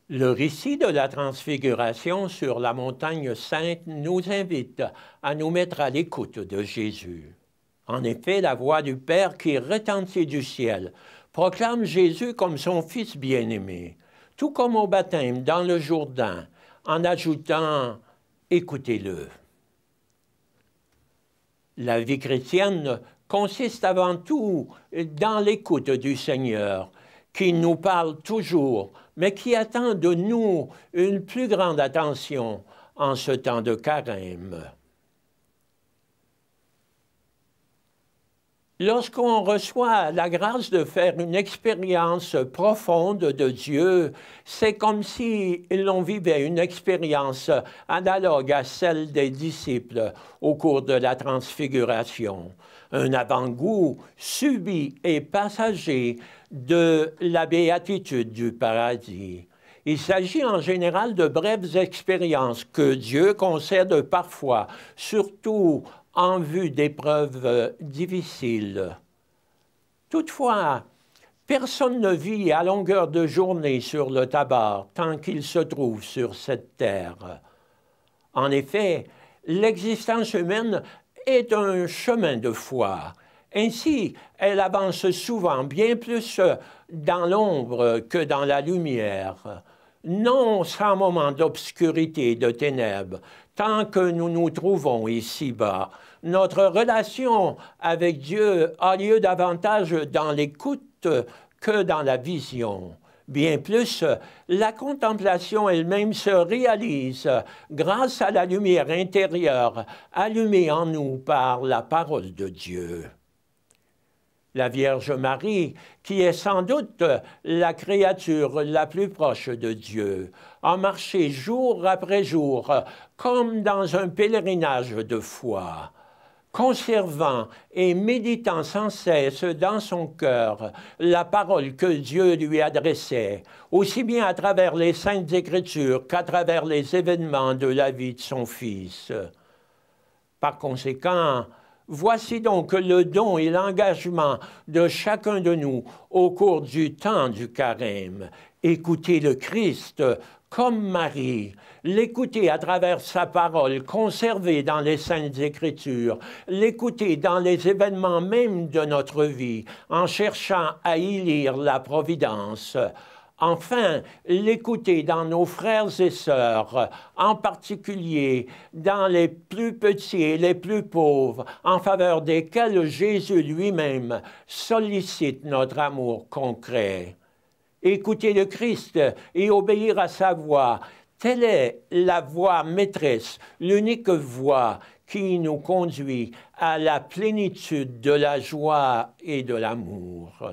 Le récit de la Transfiguration sur la montagne sainte nous invite à nous mettre à l'écoute de Jésus. En effet, la voix du Père qui retentit du ciel proclame Jésus comme son Fils bien-aimé, tout comme au baptême dans le Jourdain, en ajoutant « Écoutez-le ». La vie chrétienne consiste avant tout dans l'écoute du Seigneur, qui nous parle toujours, mais qui attend de nous une plus grande attention en ce temps de carême. Lorsqu'on reçoit la grâce de faire une expérience profonde de Dieu, c'est comme si l'on vivait une expérience analogue à celle des disciples au cours de la Transfiguration. Un avant-goût subit et passager de la béatitude du paradis. Il s'agit en général de brèves expériences que Dieu concède parfois, surtout en vue d'épreuves difficiles. Toutefois, personne ne vit à longueur de journée sur le Tabor tant qu'il se trouve sur cette terre. En effet, l'existence humaine est un chemin de foi. Ainsi, elle avance souvent bien plus dans l'ombre que dans la lumière. Non sans moment d'obscurité et de ténèbres, tant que nous nous trouvons ici-bas. Notre relation avec Dieu a lieu davantage dans l'écoute que dans la vision. Bien plus, la contemplation elle-même se réalise grâce à la lumière intérieure allumée en nous par la parole de Dieu. La Vierge Marie, qui est sans doute la créature la plus proche de Dieu, a marché jour après jour comme dans un pèlerinage de foi, conservant et méditant sans cesse dans son cœur la parole que Dieu lui adressait, aussi bien à travers les Saintes Écritures qu'à travers les événements de la vie de son Fils. Par conséquent, voici donc le don et l'engagement de chacun de nous au cours du temps du carême. Écoutez le Christ comme Marie, l'écouter à travers sa parole conservée dans les Saintes Écritures, l'écouter dans les événements même de notre vie, en cherchant à y lire la providence. Enfin, l'écouter dans nos frères et sœurs, en particulier dans les plus petits et les plus pauvres, en faveur desquels Jésus lui-même sollicite notre amour concret. Écouter le Christ et obéir à sa voix, telle est la voie maîtresse, l'unique voie qui nous conduit à la plénitude de la joie et de l'amour.